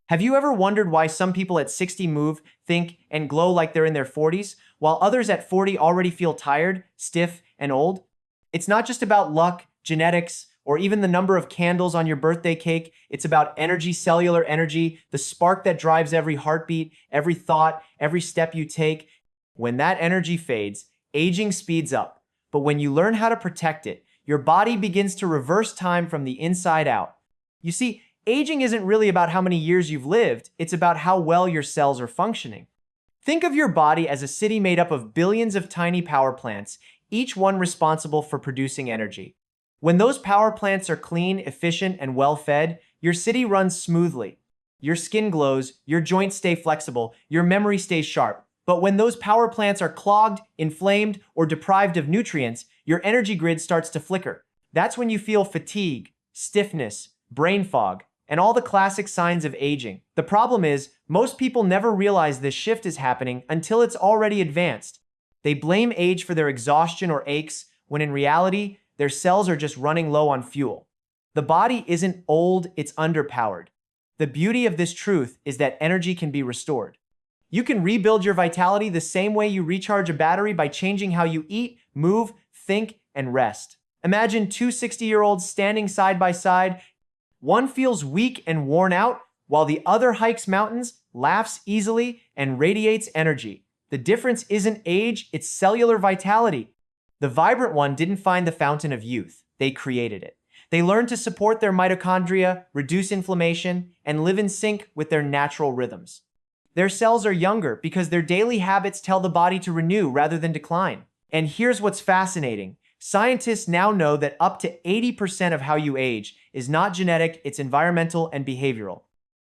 Have you ever wondered why some people at 60 move, think, and glow like they're in their 40s, while others at 40 already feel tired, stiff, and old? It's not just about luck, genetics, or even the number of candles on your birthday cake. It's about energy, cellular energy, the spark that drives every heartbeat, every thought, every step you take. When that energy fades, aging speeds up. But when you learn how to protect it, your body begins to reverse time from the inside out. You see, aging isn't really about how many years you've lived, it's about how well your cells are functioning. Think of your body as a city made up of billions of tiny power plants, each one responsible for producing energy. When those power plants are clean, efficient, and well-fed, your city runs smoothly. Your skin glows, your joints stay flexible, your memory stays sharp. But when those power plants are clogged, inflamed, or deprived of nutrients, your energy grid starts to flicker. That's when you feel fatigue, stiffness, brain fog, and all the classic signs of aging. The problem is, most people never realize this shift is happening until it's already advanced. They blame age for their exhaustion or aches, when in reality, their cells are just running low on fuel. The body isn't old, it's underpowered. The beauty of this truth is that energy can be restored. You can rebuild your vitality the same way you recharge a battery by changing how you eat, move, think, and rest. Imagine two 60-year-olds standing side by side. One feels weak and worn out, while the other hikes mountains, laughs easily, and radiates energy. The difference isn't age, it's cellular vitality. The vibrant one didn't find the fountain of youth, they created it. They learned to support their mitochondria, reduce inflammation, and live in sync with their natural rhythms. Their cells are younger because their daily habits tell the body to renew rather than decline. And here's what's fascinating. Scientists now know that up to 80% of how you age is not genetic, it's environmental and behavioral.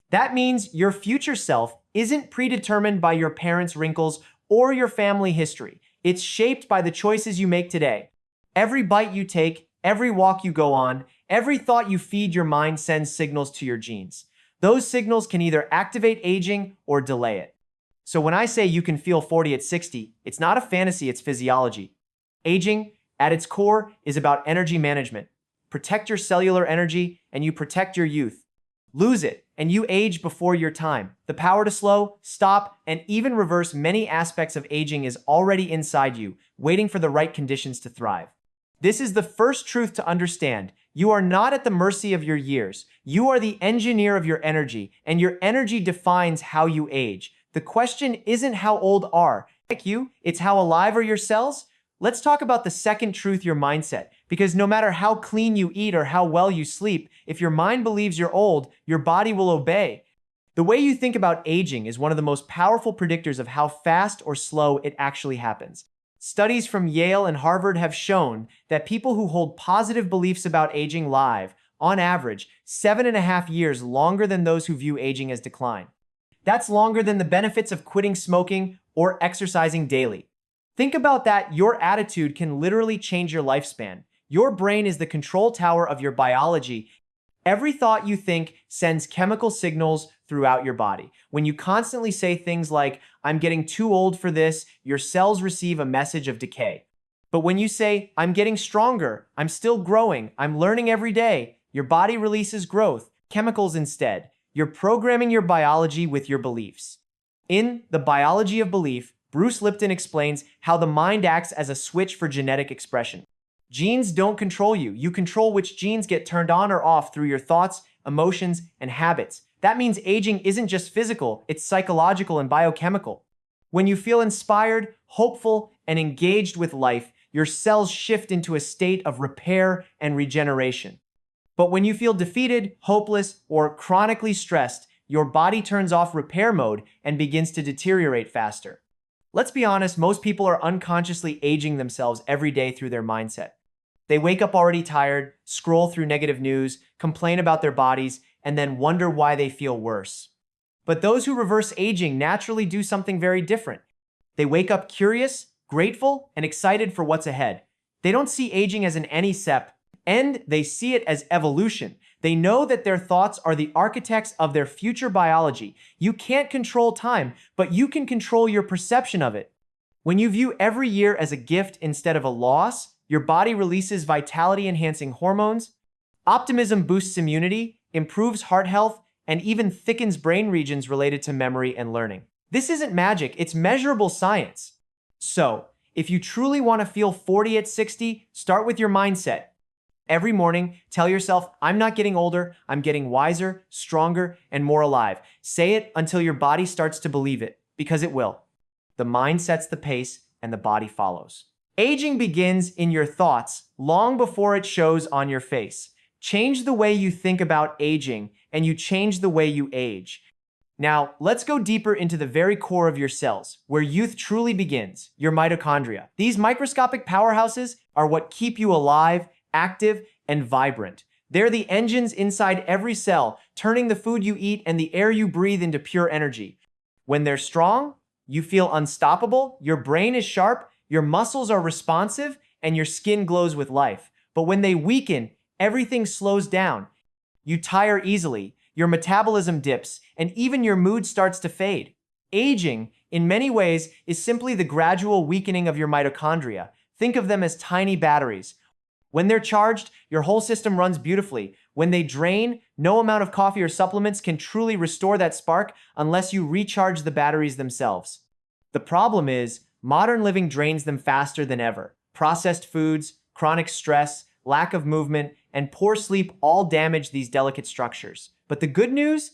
That means your future self isn't predetermined by your parents' wrinkles or your family history. It's shaped by the choices you make today. Every bite you take, every walk you go on, every thought you feed your mind sends signals to your genes. Those signals can either activate aging or delay it. So when I say you can feel 40 at 60, it's not a fantasy, it's physiology. Aging, at its core, is about energy management. Protect your cellular energy, and you protect your youth. Lose it, and you age before your time. The power to slow, stop, and even reverse many aspects of aging is already inside you, waiting for the right conditions to thrive. This is the first truth to understand. You are not at the mercy of your years. You are the engineer of your energy, and your energy defines how you age. The question isn't how old are you, it's how alive are your cells? Let's talk about the second truth, your mindset. Because no matter how clean you eat or how well you sleep, if your mind believes you're old, your body will obey. The way you think about aging is one of the most powerful predictors of how fast or slow it actually happens. Studies from Yale and Harvard have shown that people who hold positive beliefs about aging live, on average, 7.5 years longer than those who view aging as decline. That's longer than the benefits of quitting smoking or exercising daily. Think about that. Your attitude can literally change your lifespan. Your brain is the control tower of your biology. Every thought you think sends chemical signals throughout your body. When you constantly say things like, "I'm getting too old for this," your cells receive a message of decay. But when you say, "I'm getting stronger, I'm still growing, I'm learning every day," your body releases growth chemicals instead. You're programming your biology with your beliefs. In The Biology of Belief, Bruce Lipton explains how the mind acts as a switch for genetic expression. Genes don't control you. You control which genes get turned on or off through your thoughts, emotions, and habits. That means aging isn't just physical, it's psychological and biochemical. When you feel inspired, hopeful, and engaged with life, your cells shift into a state of repair and regeneration. But when you feel defeated, hopeless, or chronically stressed, your body turns off repair mode and begins to deteriorate faster. Let's be honest, most people are unconsciously aging themselves every day through their mindset. They wake up already tired, scroll through negative news, complain about their bodies, and then wonder why they feel worse. But those who reverse aging naturally do something very different. They wake up curious, grateful, and excited for what's ahead. They don't see aging as an any step, and they see it as evolution. They know that their thoughts are the architects of their future biology. You can't control time, but you can control your perception of it. When you view every year as a gift instead of a loss, your body releases vitality-enhancing hormones. Optimism boosts immunity, improves heart health, and even thickens brain regions related to memory and learning. This isn't magic, it's measurable science. So, if you truly want to feel 40 at 60, start with your mindset. Every morning, tell yourself, I'm not getting older, I'm getting wiser, stronger, and more alive. Say it until your body starts to believe it, because it will. The mind sets the pace, and the body follows. Aging begins in your thoughts long before it shows on your face. Change the way you think about aging, and you change the way you age. Now, let's go deeper into the very core of your cells, where youth truly begins, your mitochondria. These microscopic powerhouses are what keep you alive, active, and vibrant. They're the engines inside every cell, turning the food you eat and the air you breathe into pure energy. When they're strong, you feel unstoppable, your brain is sharp, your muscles are responsive, and your skin glows with life. But when they weaken, everything slows down. You tire easily, your metabolism dips, and even your mood starts to fade. Aging, in many ways, is simply the gradual weakening of your mitochondria. Think of them as tiny batteries. When they're charged, your whole system runs beautifully. When they drain, no amount of coffee or supplements can truly restore that spark unless you recharge the batteries themselves. The problem is, modern living drains them faster than ever. Processed foods, chronic stress, lack of movement, and poor sleep all damage these delicate structures. But the good news?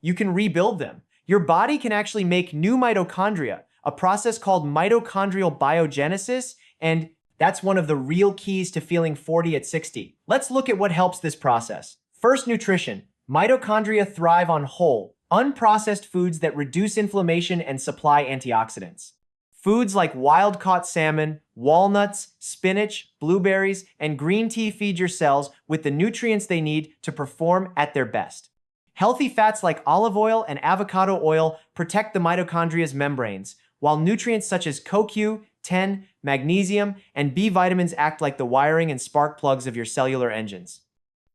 You can rebuild them. Your body can actually make new mitochondria, a process called mitochondrial biogenesis, and that's one of the real keys to feeling 40 at 60. Let's look at what helps this process. First, nutrition. Mitochondria thrive on whole, unprocessed foods that reduce inflammation and supply antioxidants. Foods like wild-caught salmon, walnuts, spinach, blueberries, and green tea feed your cells with the nutrients they need to perform at their best. Healthy fats like olive oil and avocado oil protect the mitochondria's membranes, while nutrients such as CoQ, 10, magnesium, and B vitamins act like the wiring and spark plugs of your cellular engines.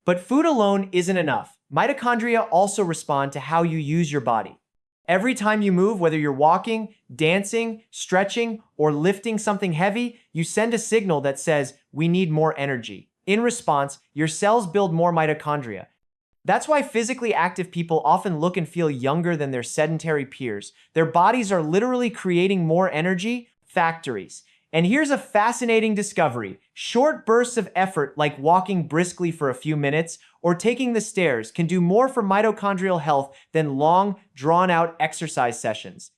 But food alone isn't enough. Mitochondria also respond to how you use your body. Every time you move, whether you're walking, dancing, stretching, or lifting something heavy, you send a signal that says, we need more energy. In response, your cells build more mitochondria. That's why physically active people often look and feel younger than their sedentary peers. Their bodies are literally creating more energy, factories. And here's a fascinating discovery. Short bursts of effort, like walking briskly for a few minutes or taking the stairs, can do more for mitochondrial health than long, drawn-out exercise sessions.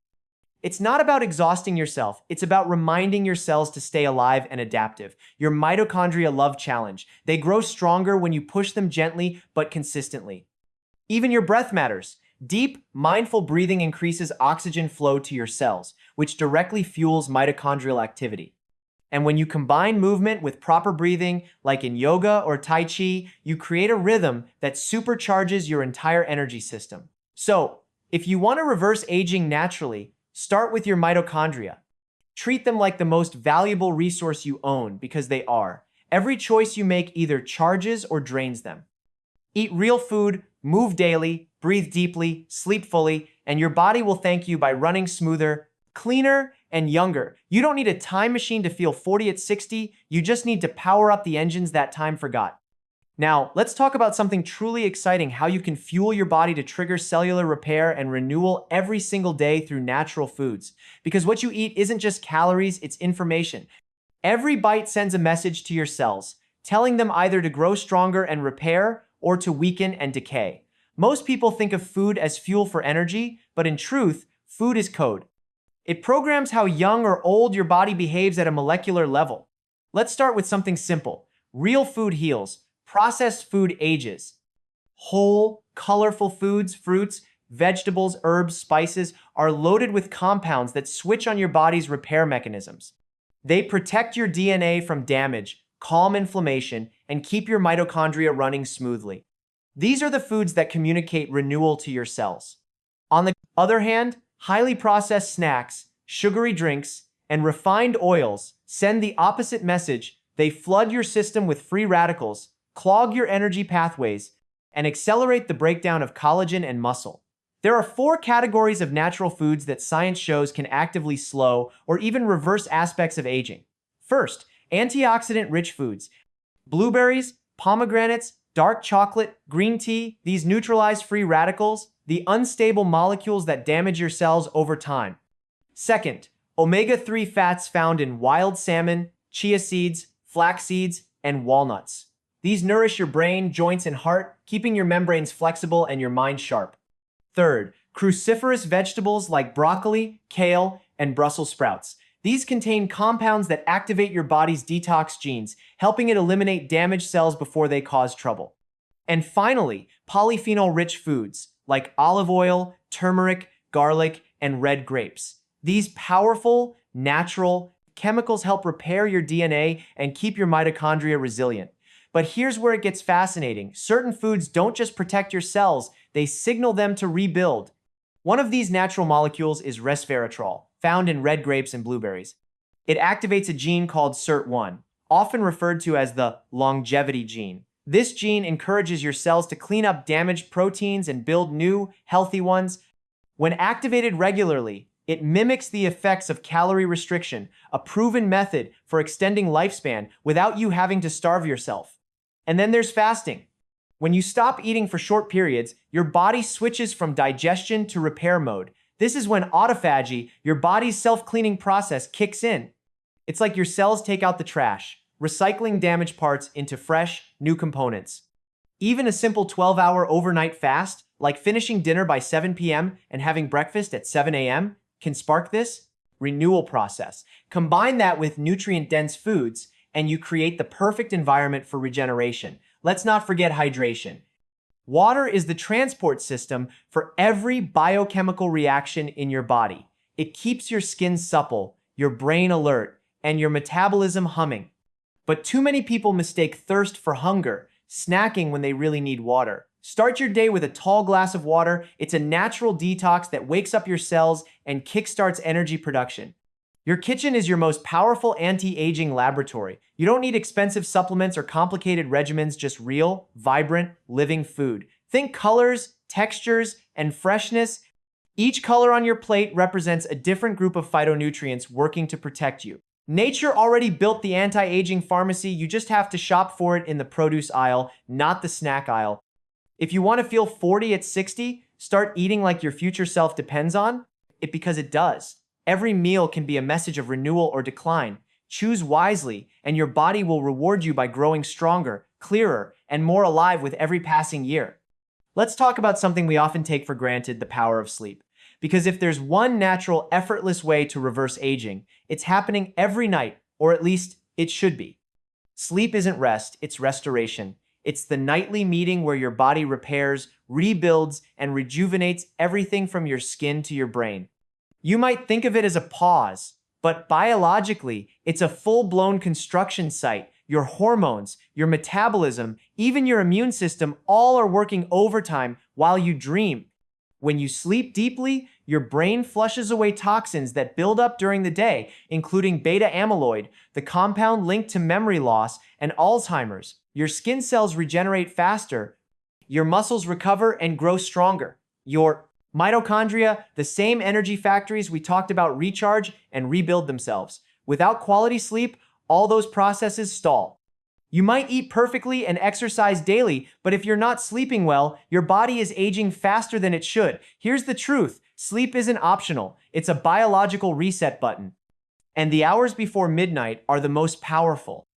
It's not about exhausting yourself. It's about reminding your cells to stay alive and adaptive. Your mitochondria love challenge. They grow stronger when you push them gently but consistently. Even your breath matters. Deep, mindful breathing increases oxygen flow to your cells, which directly fuels mitochondrial activity. And when you combine movement with proper breathing, like in yoga or Tai Chi, you create a rhythm that supercharges your entire energy system. So, if you want to reverse aging naturally, start with your mitochondria. Treat them like the most valuable resource you own, because they are. Every choice you make either charges or drains them. Eat real food, move daily, breathe deeply, sleep fully, and your body will thank you by running smoother, cleaner, and younger. You don't need a time machine to feel 40 at 60, you just need to power up the engines that time forgot. Now, let's talk about something truly exciting, how you can fuel your body to trigger cellular repair and renewal every single day through natural foods. Because what you eat isn't just calories, it's information. Every bite sends a message to your cells, telling them either to grow stronger and repair or to weaken and decay. Most people think of food as fuel for energy, but in truth, food is code. It programs how young or old your body behaves at a molecular level. Let's start with something simple. Real food heals. Processed food ages. Whole, colorful foods, fruits, vegetables, herbs, spices are loaded with compounds that switch on your body's repair mechanisms. They protect your DNA from damage, calm inflammation, and keep your mitochondria running smoothly. These are the foods that communicate renewal to your cells. On the other hand, highly processed snacks, sugary drinks, and refined oils send the opposite message. They flood your system with free radicals, clog your energy pathways, and accelerate the breakdown of collagen and muscle. There are 4 categories of natural foods that science shows can actively slow or even reverse aspects of aging. First, antioxidant-rich foods. Blueberries, pomegranates, Dark chocolate, green tea, these neutralize free radicals, the unstable molecules that damage your cells over time. Second, omega-3 fats found in wild salmon, chia seeds, flax seeds, and walnuts. These nourish your brain, joints, and heart, keeping your membranes flexible and your mind sharp. Third, cruciferous vegetables like broccoli, kale, and Brussels sprouts. These contain compounds that activate your body's detox genes, helping it eliminate damaged cells before they cause trouble. And finally, polyphenol-rich foods like olive oil, turmeric, garlic, and red grapes. These powerful, natural chemicals help repair your DNA and keep your mitochondria resilient. But here's where it gets fascinating. Certain foods don't just protect your cells, they signal them to rebuild. One of these natural molecules is resveratrol, found in red grapes and blueberries. It activates a gene called SIRT1, often referred to as the longevity gene. This gene encourages your cells to clean up damaged proteins and build new, healthy ones. When activated regularly, it mimics the effects of calorie restriction, a proven method for extending lifespan without you having to starve yourself. And then there's fasting. When you stop eating for short periods, your body switches from digestion to repair mode. This is when autophagy, your body's self-cleaning process, kicks in. It's like your cells take out the trash, recycling damaged parts into fresh, new components. Even a simple 12-hour overnight fast, like finishing dinner by 7 p.m. and having breakfast at 7 a.m., can spark this renewal process. Combine that with nutrient-dense foods, and you create the perfect environment for regeneration. Let's not forget hydration. Water is the transport system for every biochemical reaction in your body. It keeps your skin supple, your brain alert, and your metabolism humming. But too many people mistake thirst for hunger, snacking when they really need water. Start your day with a tall glass of water. It's a natural detox that wakes up your cells and kickstarts energy production. Your kitchen is your most powerful anti-aging laboratory. You don't need expensive supplements or complicated regimens, just real, vibrant, living food. Think colors, textures, and freshness. Each color on your plate represents a different group of phytonutrients working to protect you. Nature already built the anti-aging pharmacy. You just have to shop for it in the produce aisle, not the snack aisle. If you want to feel 40 at 60, start eating like your future self depends on it, because it does. Every meal can be a message of renewal or decline. Choose wisely, and your body will reward you by growing stronger, clearer, and more alive with every passing year. Let's talk about something we often take for granted, the power of sleep. Because if there's one natural, effortless way to reverse aging, it's happening every night, or at least it should be. Sleep isn't rest, it's restoration. It's the nightly meeting where your body repairs, rebuilds, and rejuvenates everything from your skin to your brain. You might think of it as a pause, but biologically, it's a full-blown construction site. Your hormones, your metabolism, even your immune system, all are working overtime while you dream. When you sleep deeply, your brain flushes away toxins that build up during the day, including beta amyloid, the compound linked to memory loss and Alzheimer's. Your skin cells regenerate faster, your muscles recover and grow stronger. Your mitochondria, the same energy factories we talked about, recharge and rebuild themselves. Without quality sleep, all those processes stall. You might eat perfectly and exercise daily, but if you're not sleeping well, your body is aging faster than it should. Here's the truth. Sleep isn't optional. It's a biological reset button. And the hours before midnight are the most powerful.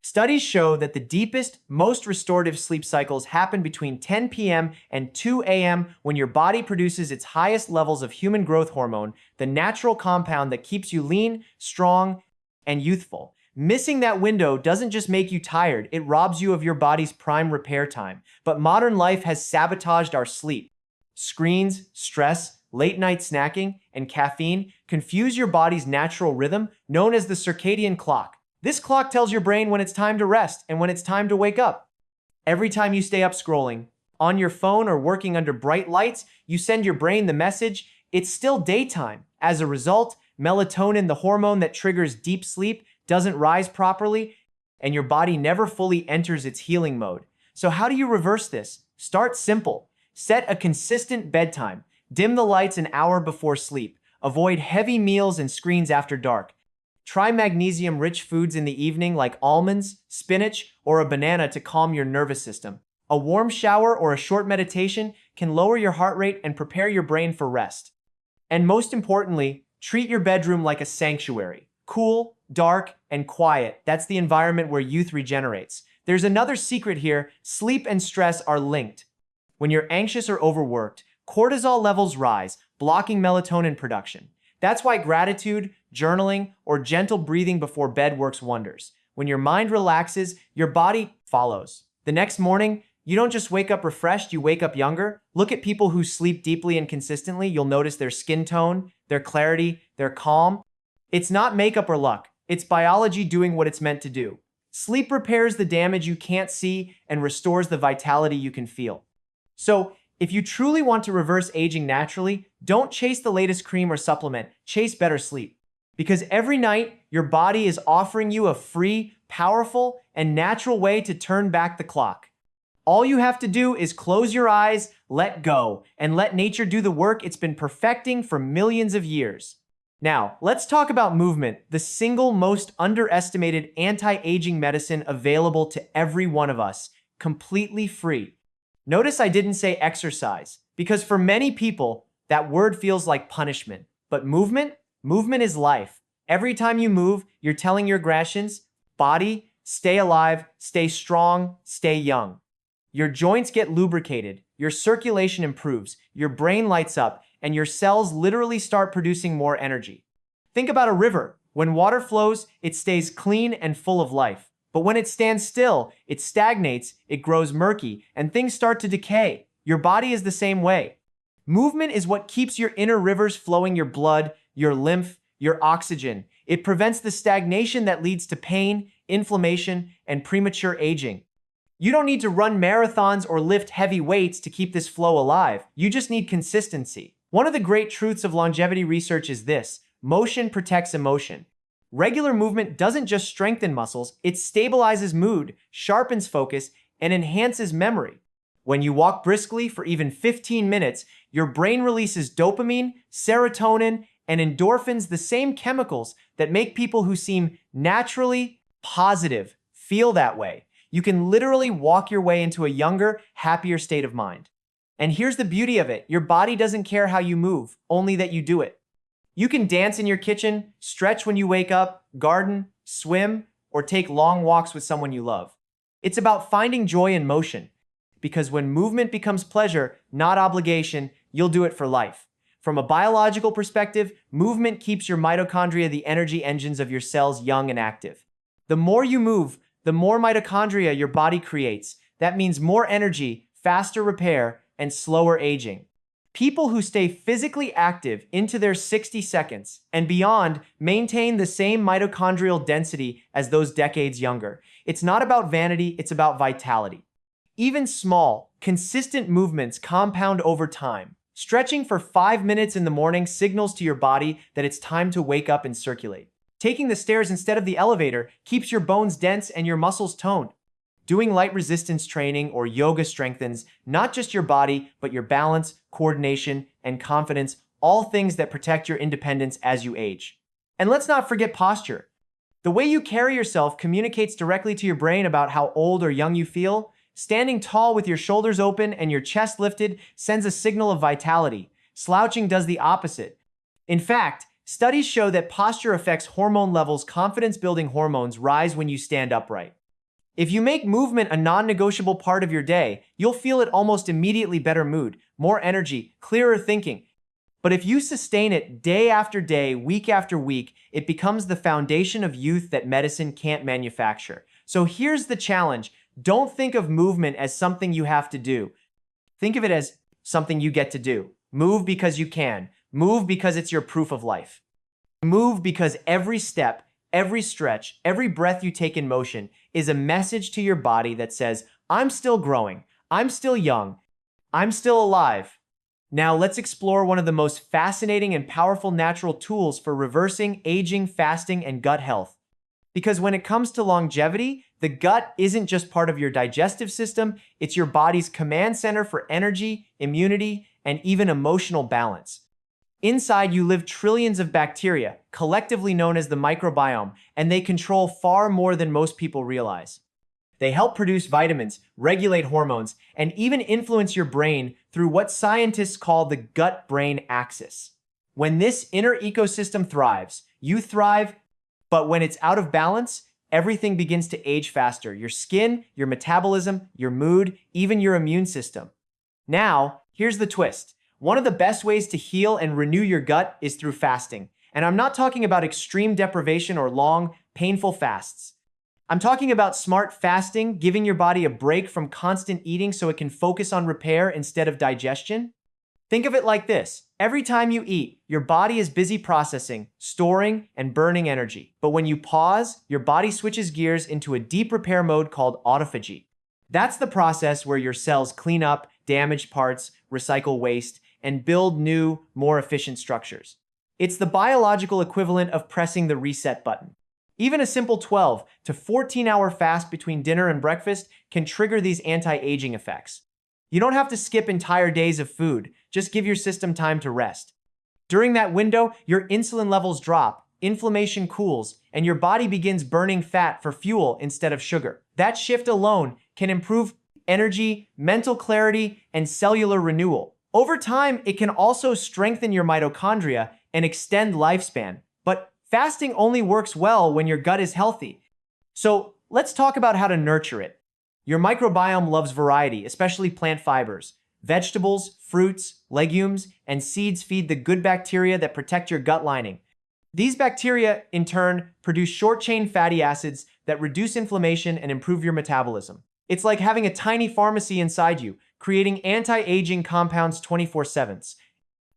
Studies show that the deepest, most restorative sleep cycles happen between 10 p.m. and 2 a.m. when your body produces its highest levels of human growth hormone, the natural compound that keeps you lean, strong, and youthful. Missing that window doesn't just make you tired, it robs you of your body's prime repair time. But modern life has sabotaged our sleep. Screens, stress, late-night snacking, and caffeine confuse your body's natural rhythm, known as the circadian clock. This clock tells your brain when it's time to rest and when it's time to wake up. Every time you stay up scrolling, on your phone or working under bright lights, you send your brain the message, it's still daytime. As a result, melatonin, the hormone that triggers deep sleep, doesn't rise properly, and your body never fully enters its healing mode. So how do you reverse this? Start simple. Set a consistent bedtime. Dim the lights an hour before sleep. Avoid heavy meals and screens after dark. Try magnesium-rich foods in the evening like almonds, spinach, or a banana to calm your nervous system. A warm shower or a short meditation can lower your heart rate and prepare your brain for rest. And most importantly, treat your bedroom like a sanctuary. Cool, dark, and quiet. That's the environment where youth regenerates. There's another secret here. Sleep and stress are linked. When you're anxious or overworked, cortisol levels rise, blocking melatonin production. That's why gratitude, journaling, or gentle breathing before bed works wonders. When your mind relaxes, your body follows. The next morning, you don't just wake up refreshed, you wake up younger. Look at people who sleep deeply and consistently. You'll notice their skin tone, their clarity, their calm. It's not makeup or luck. It's biology doing what it's meant to do. Sleep repairs the damage you can't see and restores the vitality you can feel. So, if you truly want to reverse aging naturally, don't chase the latest cream or supplement. Chase better sleep. Because every night, your body is offering you a free, powerful, and natural way to turn back the clock. All you have to do is close your eyes, let go, and let nature do the work it's been perfecting for millions of years. Now, let's talk about movement, the single most underestimated anti-aging medicine available to every one of us, completely free. Notice I didn't say exercise, because for many people, that word feels like punishment. But movement is life. Every time you move, you're telling your aggressions, body, stay alive, stay strong, stay young. Your joints get lubricated, your circulation improves, your brain lights up, and your cells literally start producing more energy. Think about a river. When water flows, it stays clean and full of life. But when it stands still, it stagnates, it grows murky, and things start to decay. Your body is the same way. Movement is what keeps your inner rivers flowing, your blood, your lymph, your oxygen. It prevents the stagnation that leads to pain, inflammation, and premature aging. You don't need to run marathons or lift heavy weights to keep this flow alive. You just need consistency. One of the great truths of longevity research is this: motion protects emotion. Regular movement doesn't just strengthen muscles, it stabilizes mood, sharpens focus, and enhances memory. When you walk briskly for even 15 minutes, your brain releases dopamine, serotonin, and endorphins, the same chemicals that make people who seem naturally positive feel that way. You can literally walk your way into a younger, happier state of mind. And here's the beauty of it: your body doesn't care how you move, only that you do it. You can dance in your kitchen, stretch when you wake up, garden, swim, or take long walks with someone you love. It's about finding joy in motion, because when movement becomes pleasure, not obligation, you'll do it for life. From a biological perspective, movement keeps your mitochondria, the energy engines of your cells, young and active. The more you move, the more mitochondria your body creates. That means more energy, faster repair, and slower aging. People who stay physically active into their 60 seconds and beyond maintain the same mitochondrial density as those decades younger. It's not about vanity, it's about vitality. Even small, consistent movements compound over time. Stretching for 5 minutes in the morning signals to your body that it's time to wake up and circulate. Taking the stairs instead of the elevator keeps your bones dense and your muscles toned. Doing light resistance training or yoga strengthens not just your body, but your balance, coordination, and confidence, all things that protect your independence as you age. And let's not forget posture. The way you carry yourself communicates directly to your brain about how old or young you feel. Standing tall with your shoulders open and your chest lifted sends a signal of vitality. Slouching does the opposite. In fact, studies show that posture affects hormone levels. Confidence-building hormones rise when you stand upright. If you make movement a non-negotiable part of your day, you'll feel it almost immediately: better mood, more energy, clearer thinking. But if you sustain it day after day, week after week, it becomes the foundation of youth that medicine can't manufacture. So here's the challenge. Don't think of movement as something you have to do. Think of it as something you get to do. Move because you can. Move because it's your proof of life. Move because every step, every stretch, every breath you take in motion is a message to your body that says, I'm still growing, I'm still young, I'm still alive. Now let's explore one of the most fascinating and powerful natural tools for reversing aging, fasting, and gut health. Because when it comes to longevity, the gut isn't just part of your digestive system, it's your body's command center for energy, immunity, and even emotional balance. Inside you live trillions of bacteria, collectively known as the microbiome, and they control far more than most people realize. They help produce vitamins, regulate hormones, and even influence your brain through what scientists call the gut-brain axis. When this inner ecosystem thrives, you thrive, but when it's out of balance, everything begins to age faster. Your skin, your metabolism, your mood, even your immune system. Now, here's the twist. One of the best ways to heal and renew your gut is through fasting. And I'm not talking about extreme deprivation or long, painful fasts. I'm talking about smart fasting, giving your body a break from constant eating so it can focus on repair instead of digestion. Think of it like this. Every time you eat, your body is busy processing, storing, and burning energy. But when you pause, your body switches gears into a deep repair mode called autophagy. That's the process where your cells clean up damaged parts, recycle waste, and build new, more efficient structures. It's the biological equivalent of pressing the reset button. Even a simple 12 to 14-hour fast between dinner and breakfast can trigger these anti-aging effects. You don't have to skip entire days of food, just give your system time to rest. During that window, your insulin levels drop, inflammation cools, and your body begins burning fat for fuel instead of sugar. That shift alone can improve energy, mental clarity, and cellular renewal. Over time, it can also strengthen your mitochondria and extend lifespan. But fasting only works well when your gut is healthy. So let's talk about how to nurture it. Your microbiome loves variety, especially plant fibers. Vegetables, fruits, legumes, and seeds feed the good bacteria that protect your gut lining. These bacteria, in turn, produce short-chain fatty acids that reduce inflammation and improve your metabolism. It's like having a tiny pharmacy inside you, creating anti-aging compounds 24/7.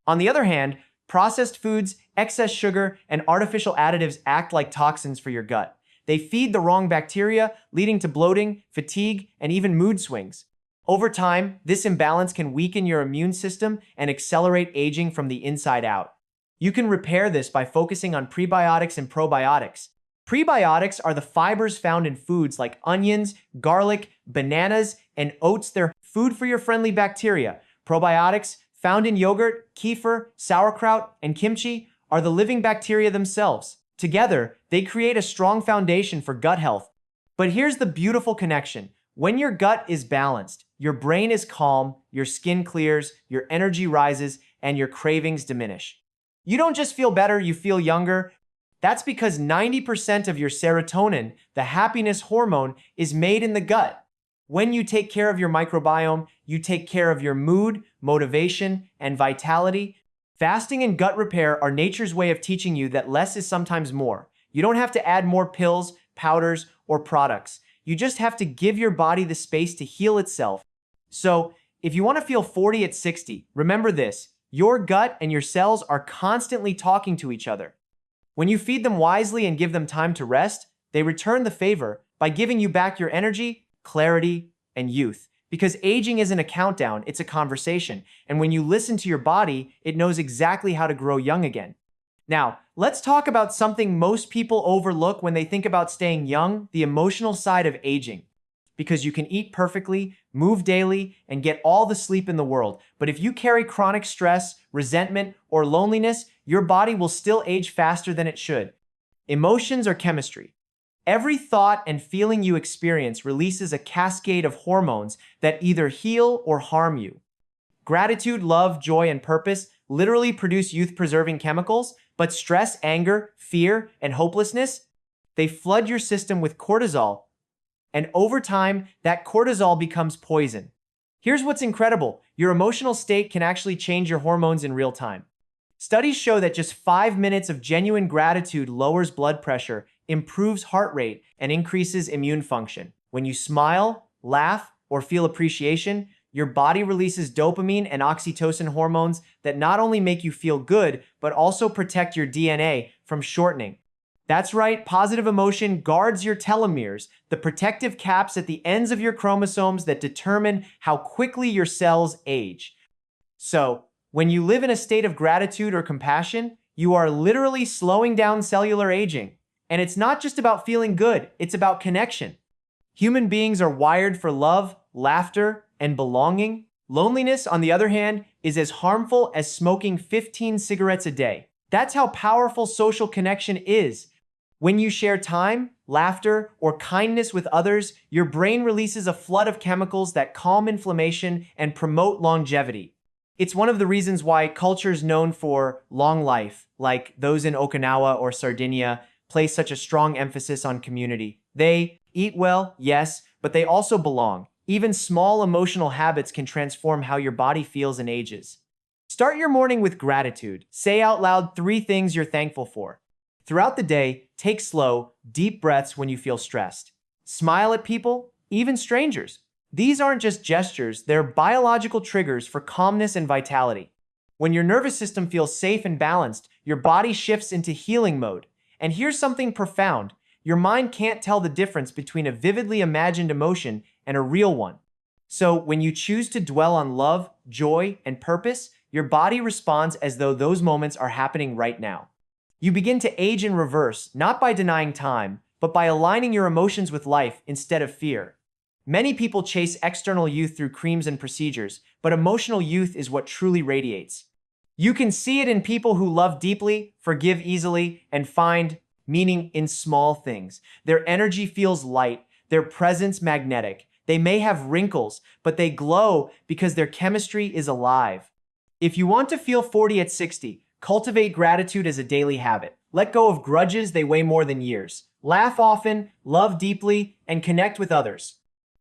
On the other hand, processed foods, excess sugar, and artificial additives act like toxins for your gut. They feed the wrong bacteria, leading to bloating, fatigue, and even mood swings. Over time, this imbalance can weaken your immune system and accelerate aging from the inside out. You can repair this by focusing on prebiotics and probiotics. Prebiotics are the fibers found in foods like onions, garlic, bananas, and oats. They're food for your friendly bacteria. Probiotics, found in yogurt, kefir, sauerkraut, and kimchi, are the living bacteria themselves. Together, they create a strong foundation for gut health. But here's the beautiful connection. When your gut is balanced, your brain is calm, your skin clears, your energy rises, and your cravings diminish. You don't just feel better, you feel younger. That's because 90% of your serotonin, the happiness hormone, is made in the gut. When you take care of your microbiome, you take care of your mood, motivation, and vitality. Fasting and gut repair are nature's way of teaching you that less is sometimes more. You don't have to add more pills, powders, or products. You just have to give your body the space to heal itself. So, if you want to feel 40 at 60, remember this. Your gut and your cells are constantly talking to each other. When you feed them wisely and give them time to rest, they return the favor by giving you back your energy, clarity, and youth. Because aging isn't a countdown, it's a conversation. And when you listen to your body, it knows exactly how to grow young again. Now, let's talk about something most people overlook when they think about staying young, the emotional side of aging. Because you can eat perfectly, move daily, and get all the sleep in the world. But if you carry chronic stress, resentment, or loneliness, your body will still age faster than it should. Emotions are chemistry. Every thought and feeling you experience releases a cascade of hormones that either heal or harm you. Gratitude, love, joy, and purpose literally produce youth-preserving chemicals, but stress, anger, fear, and hopelessness, they flood your system with cortisol. And over time, that cortisol becomes poison. Here's what's incredible. Your emotional state can actually change your hormones in real time. Studies show that just 5 minutes of genuine gratitude lowers blood pressure, improves heart rate, and increases immune function. When you smile, laugh, or feel appreciation, your body releases dopamine and oxytocin hormones that not only make you feel good, but also protect your DNA from shortening. That's right, positive emotion guards your telomeres, the protective caps at the ends of your chromosomes that determine how quickly your cells age. So, when you live in a state of gratitude or compassion, you are literally slowing down cellular aging. And it's not just about feeling good, it's about connection. Human beings are wired for love, laughter, and belonging. Loneliness, on the other hand, is as harmful as smoking 15 cigarettes a day. That's how powerful social connection is. When you share time, laughter, or kindness with others, your brain releases a flood of chemicals that calm inflammation and promote longevity. It's one of the reasons why cultures known for long life, like those in Okinawa or Sardinia, place such a strong emphasis on community. They eat well, yes, but they also belong. Even small emotional habits can transform how your body feels and ages. Start your morning with gratitude. Say out loud 3 things you're thankful for. Throughout the day, take slow, deep breaths when you feel stressed. Smile at people, even strangers. These aren't just gestures, they're biological triggers for calmness and vitality. When your nervous system feels safe and balanced, your body shifts into healing mode. And here's something profound. Your mind can't tell the difference between a vividly imagined emotion and a real one. So when you choose to dwell on love, joy, and purpose, your body responds as though those moments are happening right now. You begin to age in reverse, not by denying time, but by aligning your emotions with life instead of fear. Many people chase external youth through creams and procedures, but emotional youth is what truly radiates. You can see it in people who love deeply, forgive easily, and find meaning in small things. Their energy feels light, their presence magnetic. They may have wrinkles, but they glow because their chemistry is alive. If you want to feel 40 at 60, cultivate gratitude as a daily habit. Let go of grudges they weigh more than years. Laugh often, love deeply, and connect with others.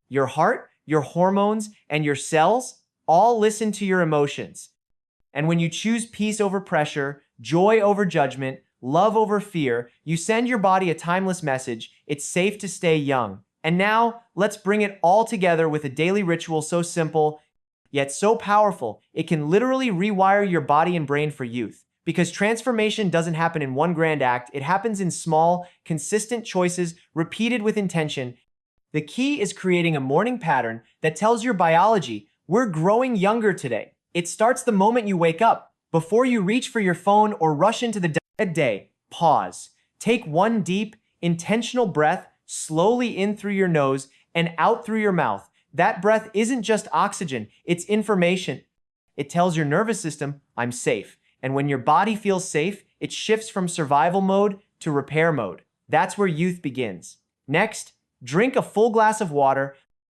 Your heart, your hormones, and your cells all listen to your emotions. And when you choose peace over pressure, joy over judgment, love over fear, you send your body a timeless message. It's safe to stay young. And now, let's bring it all together with a daily ritual so simple, yet so powerful, it can literally rewire your body and brain for youth. Because transformation doesn't happen in one grand act, it happens in small, consistent choices repeated with intention. The key is creating a morning pattern that tells your biology, we're growing younger today. It starts the moment you wake up. Before you reach for your phone or rush into the day, pause. Take one deep, intentional breath, slowly in through your nose and out through your mouth. That breath isn't just oxygen, it's information. It tells your nervous system, I'm safe. And when your body feels safe, it shifts from survival mode to repair mode. That's where youth begins. Next, drink a full glass of water.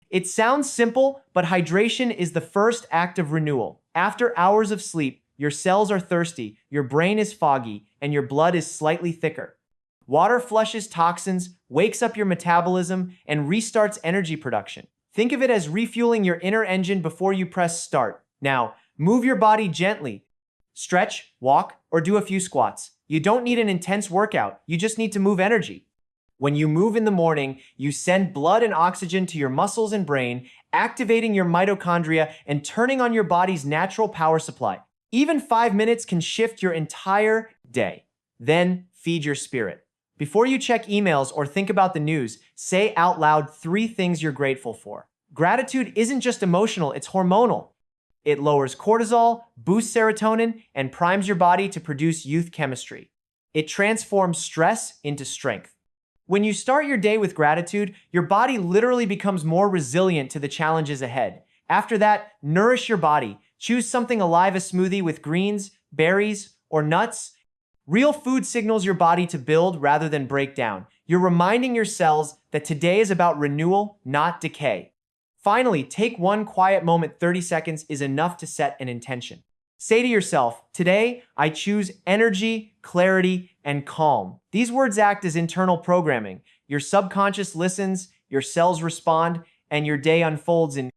It sounds simple, but hydration is the first act of renewal. After hours of sleep, your cells are thirsty, your brain is foggy, and your blood is slightly thicker. Water flushes toxins, wakes up your metabolism, and restarts energy production. Think of it as refueling your inner engine before you press start. Now, move your body gently. Stretch, walk, or do a few squats. You don't need an intense workout, you just need to move energy. When you move in the morning, you send blood and oxygen to your muscles and brain, activating your mitochondria and turning on your body's natural power supply. Even 5 minutes can shift your entire day. Then feed your spirit. Before you check emails or think about the news, say out loud 3 things you're grateful for. Gratitude isn't just emotional, it's hormonal. It lowers cortisol, boosts serotonin, and primes your body to produce youth chemistry. It transforms stress into strength. When you start your day with gratitude, your body literally becomes more resilient to the challenges ahead. After that, nourish your body. Choose something alive, a smoothie with greens, berries, or nuts. Real food signals your body to build rather than break down. You're reminding your cells that today is about renewal, not decay. Finally, take one quiet moment. 30 seconds is enough to set an intention. Say to yourself, today I choose energy, clarity, and calm. These words act as internal programming. Your subconscious listens, your cells respond, and your day unfolds in